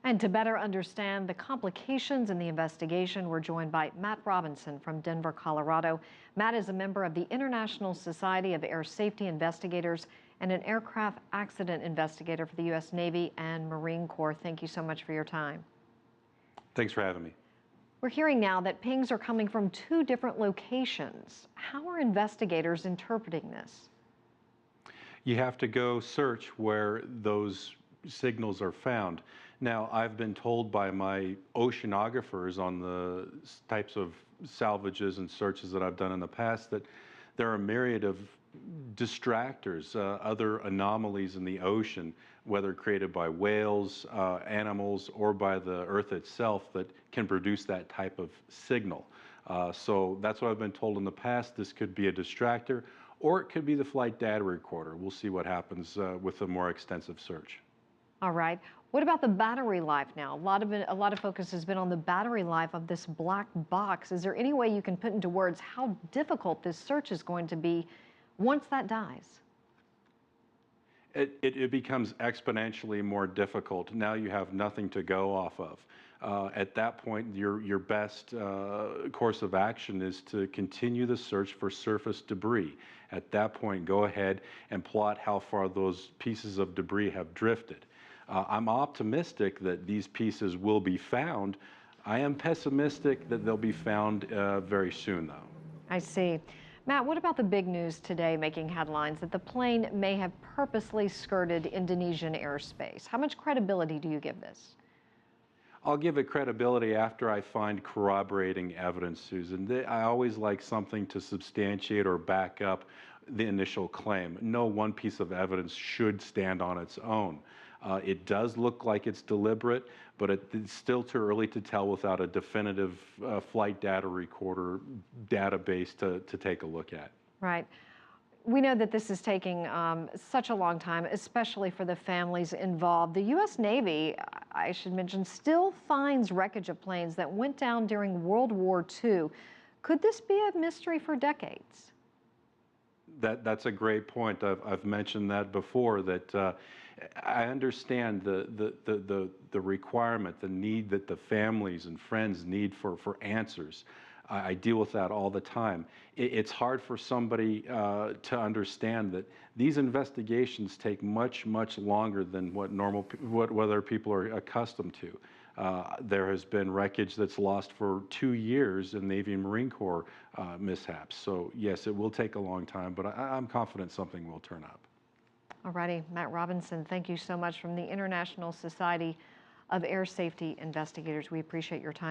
And to better understand the complications in the investigation, we're joined by Matt Robinson from Denver, Colorado. Matt is a member of the International Society of Air Safety Investigators and an aircraft accident investigator for the U.S. Navy and Marine Corps. Thank you so much for your time. Thanks for having me. We're hearing now that pings are coming from two different locations. How are investigators interpreting this? You have to go search where those signals are found. Now, I've been told by my oceanographers on the types of salvages and searches that I've done in the past that there are a myriad of distractors, other anomalies in the ocean, whether created by whales, animals, or by the Earth itself, that can produce that type of signal. So that's what I've been told in the past. This could be a distractor, or it could be the flight data recorder. We'll see what happens with a more extensive search. All right. What about the battery life now? A lot of focus has been on the battery life of this black box. Is there any way you can put into words how difficult this search is going to be once that dies? It becomes exponentially more difficult. Now you have nothing to go off of. At that point, your best course of action is to continue the search for surface debris. At that point, go ahead and plot how far those pieces of debris have drifted. I'm optimistic that these pieces will be found. I am pessimistic that they'll be found very soon, though. I see. Matt, what about the big news today making headlines that the plane may have purposely skirted Indonesian airspace? How much credibility do you give this? I'll give it credibility after I find corroborating evidence, Susan. I always like something to substantiate or back up the initial claim. No one piece of evidence should stand on its own. It does look like it's deliberate, but it's still too early to tell without a definitive flight data recorder database to take a look at. Right. We know that this is taking such a long time, especially for the families involved. The U.S. Navy, I should mention, still finds wreckage of planes that went down during World War II. Could this be a mystery for decades? That's a great point. I've mentioned that before, that I understand the requirement, the need that the families and friends need for answers. I deal with that all the time. It's hard for somebody to understand that these investigations take much longer than what other people are accustomed to. There has been wreckage that's lost for 2 years in Navy and Marine Corps mishaps. So yes, it will take a long time, but I'm confident something will turn up. All righty, Matt Robinson, thank you so much from the International Society of Air Safety Investigators. We appreciate your time.